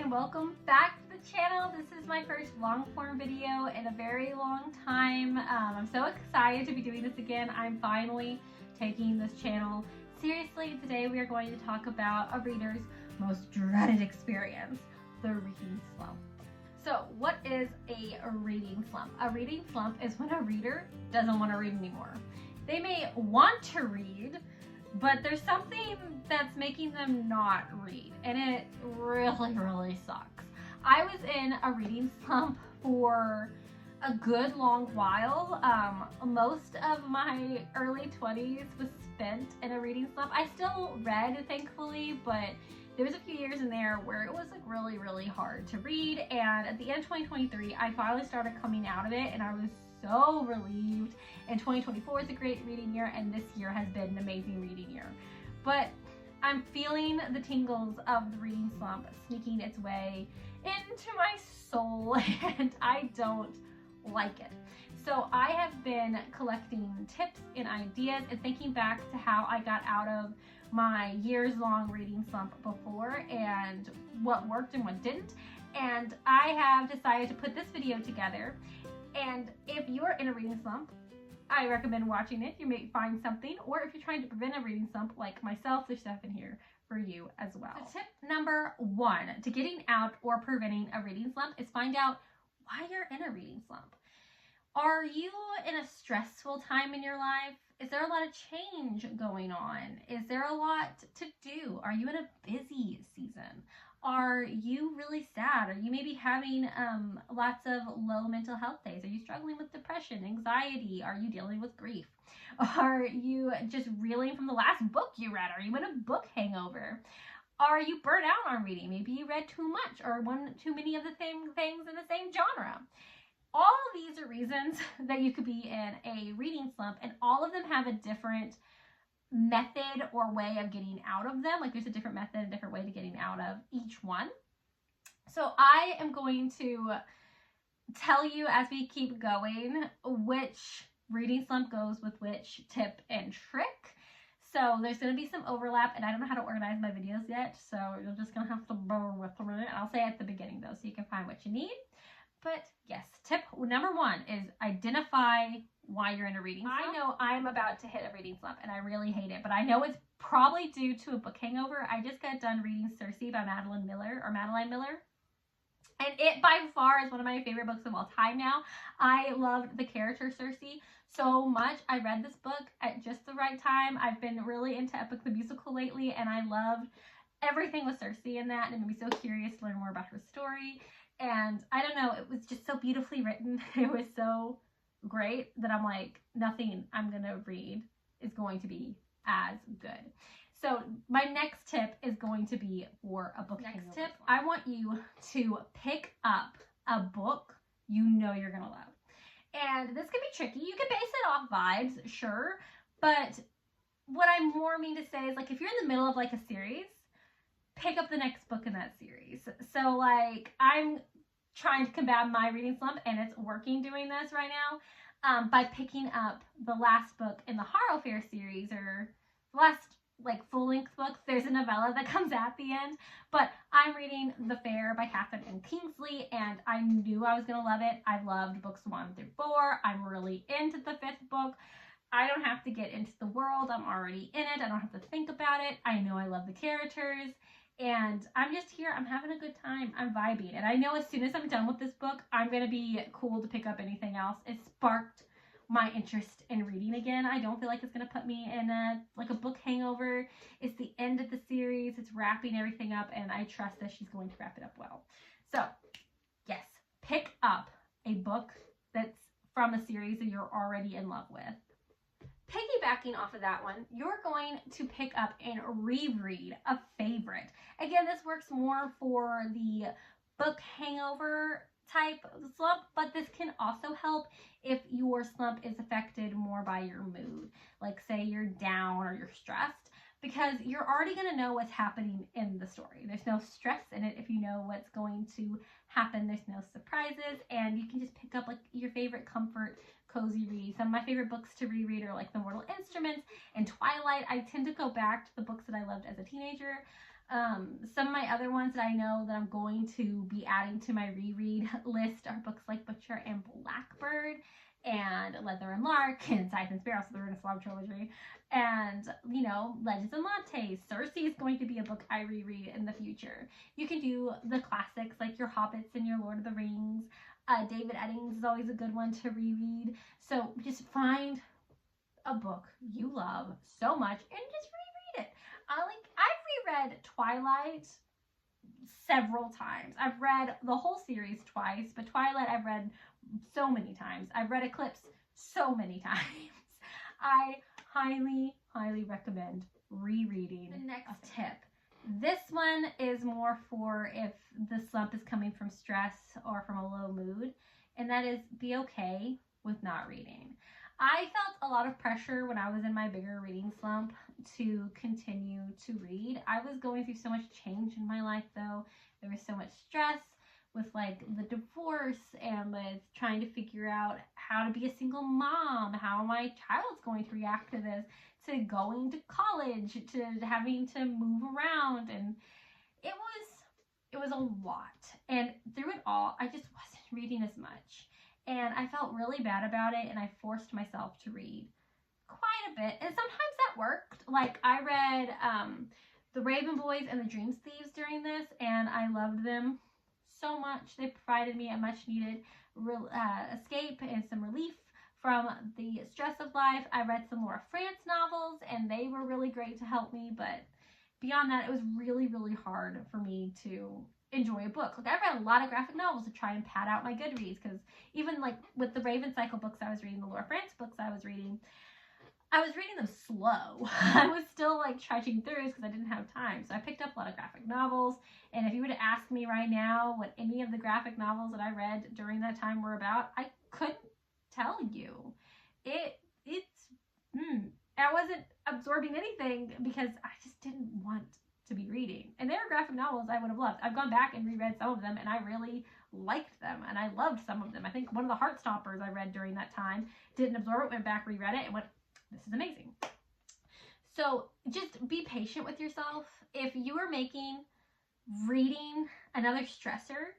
and welcome back to the channel. This is my first long form video in a very long time. I'm so excited to be doing this again. I'm finally taking this channel seriously. Today we are going to talk about a reader's most dreaded experience, the reading slump. So what is a reading slump? A reading slump is when a reader doesn't want to read anymore. They may want to read, but there's something that's making them not read, and it really sucks. I was in a reading slump for a good long while. Most of my early 20s was spent in a reading slump. I still read, thankfully, but there was a few years in there where it was like really hard to read, and at the end of 2023 I finally started coming out of it, and I was so relieved. And 2024 is a great reading year, and this year has been an amazing reading year. But I'm feeling the tingles of the reading slump sneaking its way into my soul, and I don't like it. So I have been collecting tips and ideas and thinking back to how I got out of my years-long reading slump before and what worked and what didn't. And I have decided to put this video together. And if you're in a reading slump, I recommend watching it. You may find something, or if you're trying to prevent a reading slump like myself, there's stuff in here for you as well. So tip number one to getting out or preventing a reading slump is find out why you're in a reading slump. Are you in a stressful time in your life? Is there a lot of change going on? Is there a lot to do? Are you in a busy season? Are you really sad? Are you maybe having lots of low mental health days? Are you struggling with depression, anxiety? Are you dealing with grief? Are you just reeling from the last book you read? Are you in a book hangover? Are you burnt out on reading? Maybe you read too much or one too many of the same things in the same genre. All of these are reasons that you could be in a reading slump, and all of them have a different method or way of getting out of them. Like there's a different method, a different way to getting out of each one. So I am going to tell you as we keep going which reading slump goes with which tip and trick. So there's going to be some overlap, and I don't know how to organize my videos yet, so you're just going to have to bear with me. I'll say at the beginning though, so you can find what you need. But yes, tip number one is identify why you're in a reading slump. I know I'm about to hit a reading slump, and I really hate it, but I know it's probably due to a book hangover. I just got done reading Circe by Madeline Miller, and it by far is one of my favorite books of all time now. I loved the character Circe so much. I read this book at just the right time. I've been really into Epic the Musical lately, and I loved everything with Circe in that, and it made me so curious to learn more about her story. And I don't know, it was just so beautifully written. It was so great that I'm like, nothing I'm gonna read is going to be as good. So my next tip is going to be for a book hangover. Next tip, I want you to pick up a book you know you're gonna love. And this can be tricky. You can base it off vibes, sure, but what I more mean to say is, like, if you're in the middle of like a series, pick up the next book in that series. So like I'm trying to combat my reading slump, and it's working doing this right now by picking up the last book in the Harrowfair series, or the last like full-length book. There's a novella that comes at the end, but I'm reading The Fair by Catherine M. Kingsley, and I knew I was gonna love it. I loved books 1 through 4. I'm really into the 5th book. I don't have to get into the world. I'm already in it. I don't have to think about it. I know I love the characters. And I'm just here, I'm having a good time, I'm vibing. And I know as soon as I'm done with this book, I'm going to be cool to pick up anything else. It sparked my interest in reading again. I don't feel like it's going to put me in a book hangover. It's the end of the series, it's wrapping everything up, and I trust that she's going to wrap it up well. So, yes, pick up a book that's from a series that you're already in love with. Piggybacking off of that one, you're going to pick up and reread a favorite. Again, this works more for the book hangover type slump, but this can also help if your slump is affected more by your mood. Like say you're down or you're stressed, because you're already going to know what's happening in the story. There's no stress in it if you know what's going to happen. There's no surprises, and you can just pick up like your favorite comfort cozy read. Some of my favorite books to reread are like The Mortal Instruments and Twilight. I tend to go back to the books that I loved as a teenager. Some of my other ones that I know that I'm going to be adding to my reread list are books like Butcher and Blackbird and Leather and Lark and Scythe and Sparrow, so they're in a Slump trilogy. And, you know, Legends and Lattes. Cersei is going to be a book I reread in the future. You can do the classics like your Hobbits and your Lord of the Rings. David Eddings is always a good one to reread. So just find a book you love so much and just reread it. I've reread Twilight several times. I've read the whole series twice, but Twilight I've read so many times. I've read Eclipse so many times. I highly, highly recommend rereading. The next tip. This one is more for if the slump is coming from stress or from a low mood, and that is be okay with not reading. I felt a lot of pressure when I was in my bigger reading slump to continue to read. I was going through so much change in my life though. There was so much stress with like the divorce and with trying to figure out how to be a single mom, how my child's going to react to this, to going to college, to having to move around, and it was a lot. And through it all, I just wasn't reading as much. And I felt really bad about it, and I forced myself to read quite a bit. And sometimes that worked. Like, I read The Raven Boys and The Dream Thieves during this, and I loved them so much. They provided me a much-needed escape and some relief from the stress of life. I read some Laura France novels, and they were really great to help me. But beyond that, it was really, really hard for me to enjoy a book. Like, I read a lot of graphic novels to try and pad out my Goodreads, because even like with the Raven Cycle books I was reading, the Laura France books I was reading them slow. I was still like trudging through because I didn't have time. So I picked up a lot of graphic novels, and if you were to ask me right now what any of the graphic novels that I read during that time were about, I couldn't tell you. I wasn't absorbing anything because I just didn't want to be reading. And they were graphic novels I would have loved. I've gone back and reread some of them, and I really liked them, and I loved some of them. I think one of the Heartstoppers I read during that time, didn't absorb it, went back, reread it, and went, this is amazing. So just be patient with yourself. If you are making reading another stressor,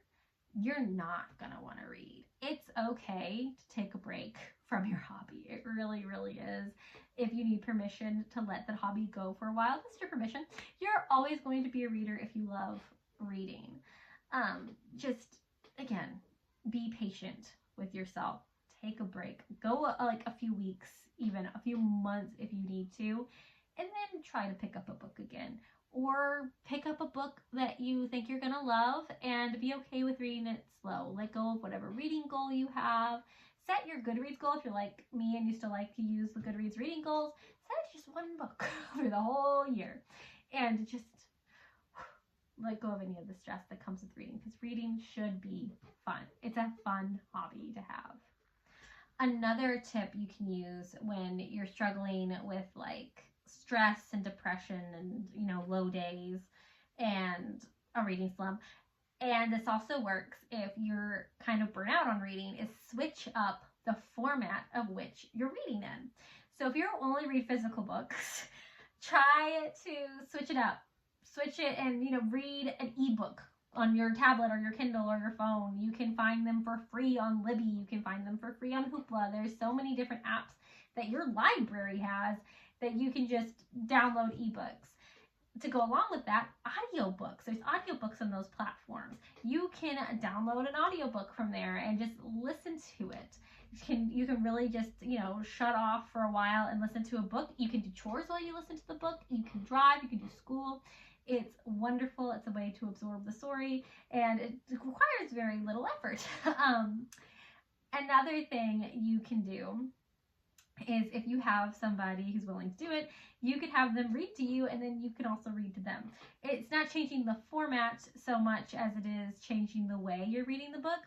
you're not gonna want to read. It's okay to take a break from your hobby. It really, really is. If you need permission to let that hobby go for a while, that's your permission. You're always going to be a reader if you love reading. Just, again, be patient with yourself. Take a break. Go like a few weeks, even a few months if you need to, and then try to pick up a book again. Or pick up a book that you think you're gonna love and be okay with reading it slow. Let go of whatever reading goal you have. Set your Goodreads goal if you're like me and used to like to use the Goodreads reading goals. Set just one book for the whole year, and just let go of any of the stress that comes with reading, because reading should be fun. It's a fun hobby to have. Another tip you can use when you're struggling with like stress and depression and, you know, low days and a reading slump, and this also works if you're kind of burnt out on reading, is switch up the format of which you're reading in. So if you only read physical books, try to switch it up. Switch it and, you know, read an ebook on your tablet or your Kindle or your phone. You can find them for free on Libby. You can find them for free on Hoopla. There's so many different apps that your library has that you can just download ebooks. To go along with that, audiobooks. There's audiobooks on those platforms. You can download an audiobook from there and just listen to it. You can really just, you know, shut off for a while and listen to a book. You can do chores while you listen to the book. You can drive. You can do school. It's wonderful. It's a way to absorb the story, and it requires very little effort. Another thing you can do is, if you have somebody who's willing to do it, you could have them read to you, and then you can also read to them. It's not changing the format so much as it is changing the way you're reading the book.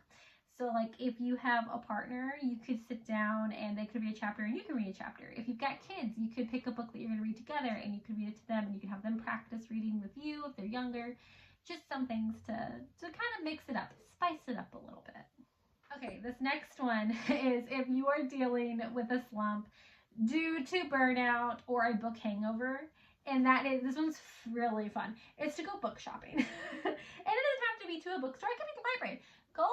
So like if you have a partner, you could sit down and they could read a chapter and you can read a chapter. If you've got kids, you could pick a book that you're going to read together and you could read it to them, and you can have them practice reading with you if they're younger. Just some things to kind of mix it up, spice it up a little bit. Okay, this next one is if you are dealing with a slump due to burnout or a book hangover, and this one's really fun. It's to go book shopping. And it doesn't have to be to a bookstore. It can be the library. Go,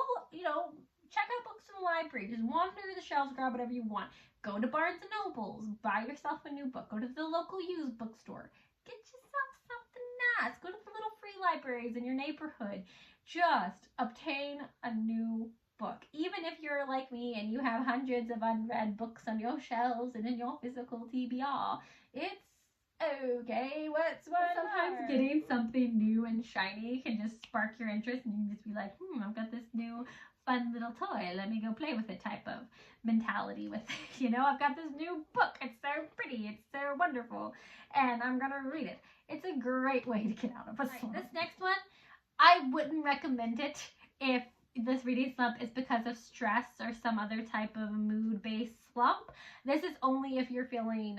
check out books in the library. Just wander the shelves, grab whatever you want. Go to Barnes & Nobles. Buy yourself a new book. Go to the local used bookstore. Get yourself something nice. Go to the little free libraries in your neighborhood. Just obtain a new book. Even if you're like me and you have hundreds of unread books on your shelves and in your physical TBR, it's okay. What's one Sometimes more? Getting something new and shiny can just spark your interest, and you can just be like, I've got this new fun little toy. Let me go play with it type of mentality with it. I've got this new book. It's so pretty. It's so wonderful. And I'm going to read it. It's a great way to get out of a slump. This next one, I wouldn't recommend it if this reading slump is because of stress or some other type of mood-based slump. This is only if you're feeling,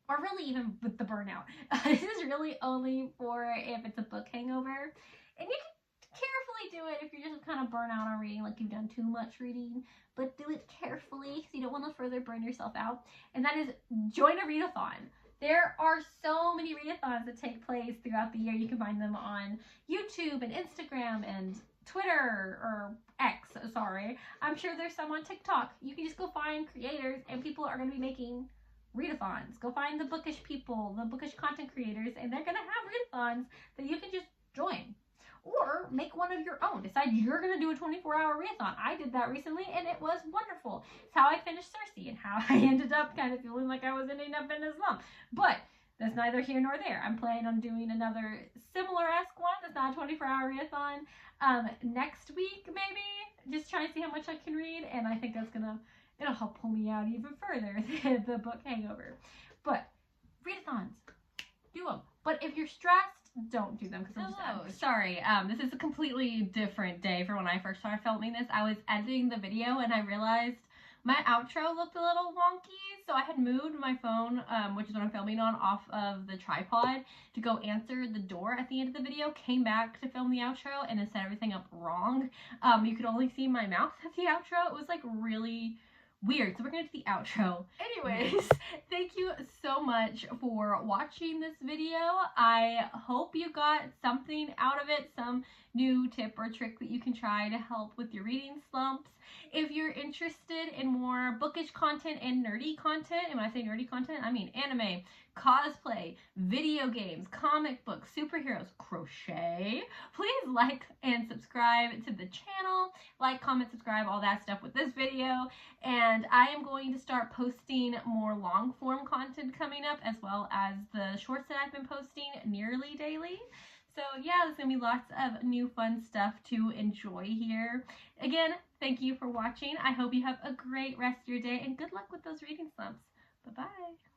or really even with the burnout. This is really only for if it's a book hangover. And you can carefully do it if you're just kind of burnt out on reading, like you've done too much reading. But do it carefully because you don't want to further burn yourself out. And that is join a readathon. There are so many readathons that take place throughout the year. You can find them on YouTube and Instagram and Twitter, or X, sorry. I'm sure there's some on TikTok. You can just go find creators, and people are going to be making readathons. Go find the bookish people, the bookish content creators, and they're going to have readathons that you can just join. Or make one of your own. Decide you're going to do a 24-hour readathon. I did that recently, and it was wonderful. It's how I finished Cersei, and how I ended up kind of feeling like I was ending up in a slump. But that's neither here nor there. I'm planning on doing another similar-esque one. That's not a 24-hour readathon. Next week, maybe. Just try to see how much I can read, and I think that's it'll help pull me out even further, the book hangover. But readathons, do them. But if you're stressed, don't do them because sorry. This is a completely different day from when I first started filming this. I was editing the video and I realized my outro looked a little wonky, so I had moved my phone, which is what I'm filming on, off of the tripod to go answer the door at the end of the video, came back to film the outro, and it set everything up wrong. You could only see my mouth at the outro. It was like really weird. So we're gonna do the outro. Anyways, thank you so much for watching this video. I hope you got something out of it, some new tip or trick that you can try to help with your reading slumps. If you're interested in more bookish content and nerdy content, and when I say nerdy content, I mean anime, cosplay, video games, comic books, superheroes, crochet, please like and subscribe to the channel. Like, comment, subscribe, all that stuff with this video. And I am going to start posting more long form content coming up, as well as the shorts that I've been posting nearly daily. So yeah, there's going to be lots of new fun stuff to enjoy here. Again, thank you for watching. I hope you have a great rest of your day, and good luck with those reading slumps. Bye-bye.